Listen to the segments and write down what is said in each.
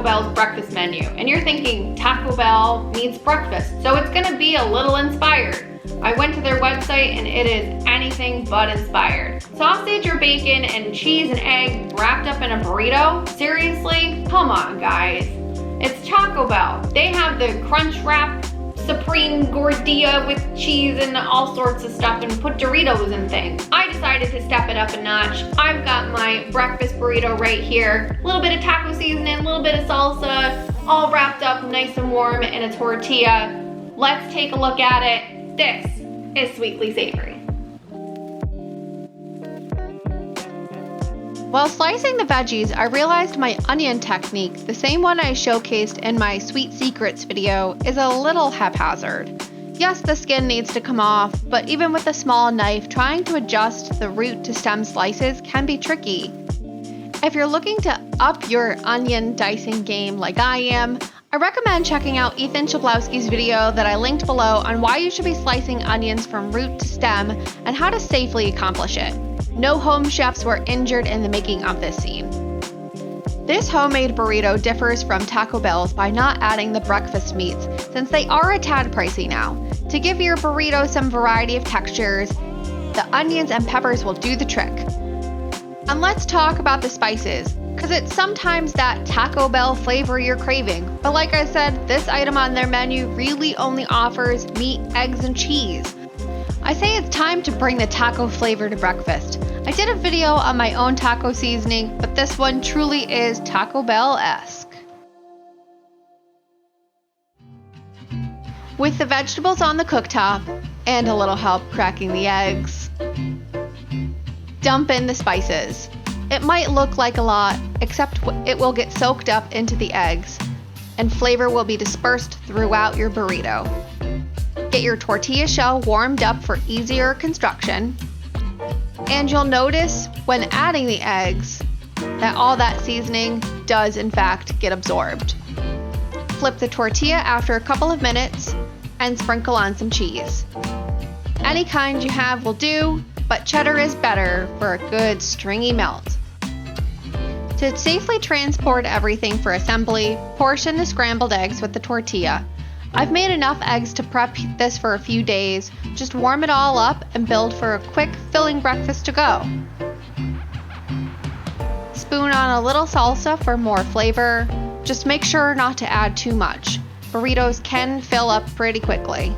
Bell's breakfast menu, and you're thinking Taco Bell means breakfast, so it's gonna be a little inspired. I went to their website and it is anything but inspired. Sausage or bacon and cheese and egg wrapped up in a burrito? Seriously? Come on, guys. It's Taco Bell. They have the Crunchwrap Supreme Gordilla with cheese and all sorts of stuff and put Doritos and things. I decided to step it up a notch. I've got my breakfast burrito right here. A little bit of taco seasoning, a little bit of salsa, all wrapped up nice and warm in a tortilla. Let's take a look at it. This is Sweetly Savory. While slicing the veggies, I realized my onion technique, the same one I showcased in my Sweet Secrets video, is a little haphazard. Yes, the skin needs to come off, but even with a small knife, trying to adjust the root to stem slices can be tricky. If you're looking to up your onion dicing game like I am, I recommend checking out Ethan Chlebowski's video that I linked below on why you should be slicing onions from root to stem and how to safely accomplish it. No home chefs were injured in the making of this scene. This homemade burrito differs from Taco Bell's by not adding the breakfast meats, since they are a tad pricey now. To give your burrito some variety of textures, the onions and peppers will do the trick. And let's talk about the spices, because it's sometimes that Taco Bell flavor you're craving. But like I said, this item on their menu really only offers meat, eggs, and cheese. I say it's time to bring the taco flavor to breakfast. I did a video on my own taco seasoning, but this one truly is Taco Bell-esque. With the vegetables on the cooktop, and a little help cracking the eggs, dump in the spices. It might look like a lot, except it will get soaked up into the eggs, and flavor will be dispersed throughout your burrito. Get your tortilla shell warmed up for easier construction, and you'll notice when adding the eggs that all that seasoning does in fact get absorbed. Flip the tortilla after a couple of minutes and sprinkle on some cheese. Any kind you have will do, but cheddar is better for a good stringy melt. To safely transport everything for assembly, portion the scrambled eggs with the tortilla. I've made enough eggs to prep this for a few days. Just warm it all up and build for a quick, filling breakfast to go. Spoon on a little salsa for more flavor. Just make sure not to add too much. Burritos can fill up pretty quickly.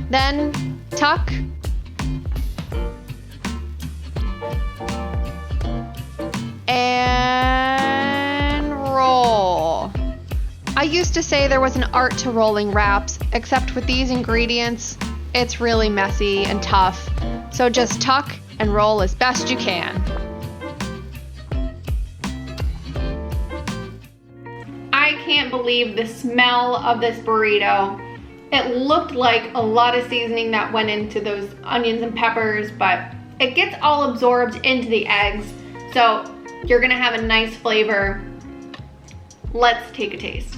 Then, tuck and roll. I used to say there was an art to rolling wraps, except with these ingredients, it's really messy and tough. So just tuck and roll as best you can. I can't believe the smell of this burrito. It looked like a lot of seasoning that went into those onions and peppers, but it gets all absorbed into the eggs. So you're gonna have a nice flavor. Let's take a taste.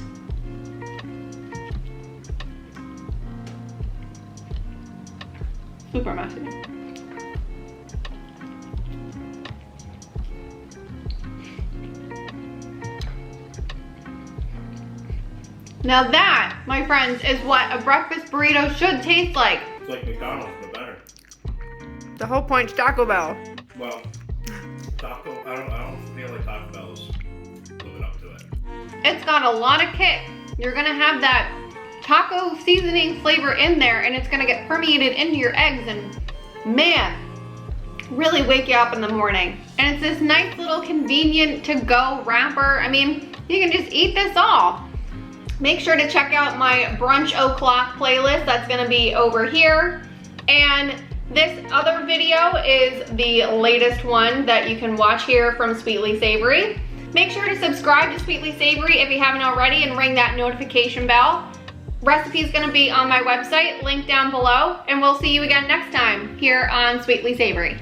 Super messy. Now that, my friends, is what a breakfast burrito should taste like. It's like McDonald's, but better. The whole point's Taco Bell. Well, I don't feel like Taco Bell's living up to it. It's got a lot of kick. You're gonna have that taco seasoning flavor in there, and it's gonna get permeated into your eggs, and man, really wake you up in the morning. And it's this nice little convenient to-go wrapper. I mean, you can just eat this all. Make sure to check out my Brunch O'Clock playlist. That's gonna be over here. And this other video is the latest one that you can watch here from Sweetly Savory. Make sure to subscribe to Sweetly Savory if you haven't already and ring that notification bell. Recipe is gonna be on my website, linked down below, and we'll see you again next time here on Sweetly Savory.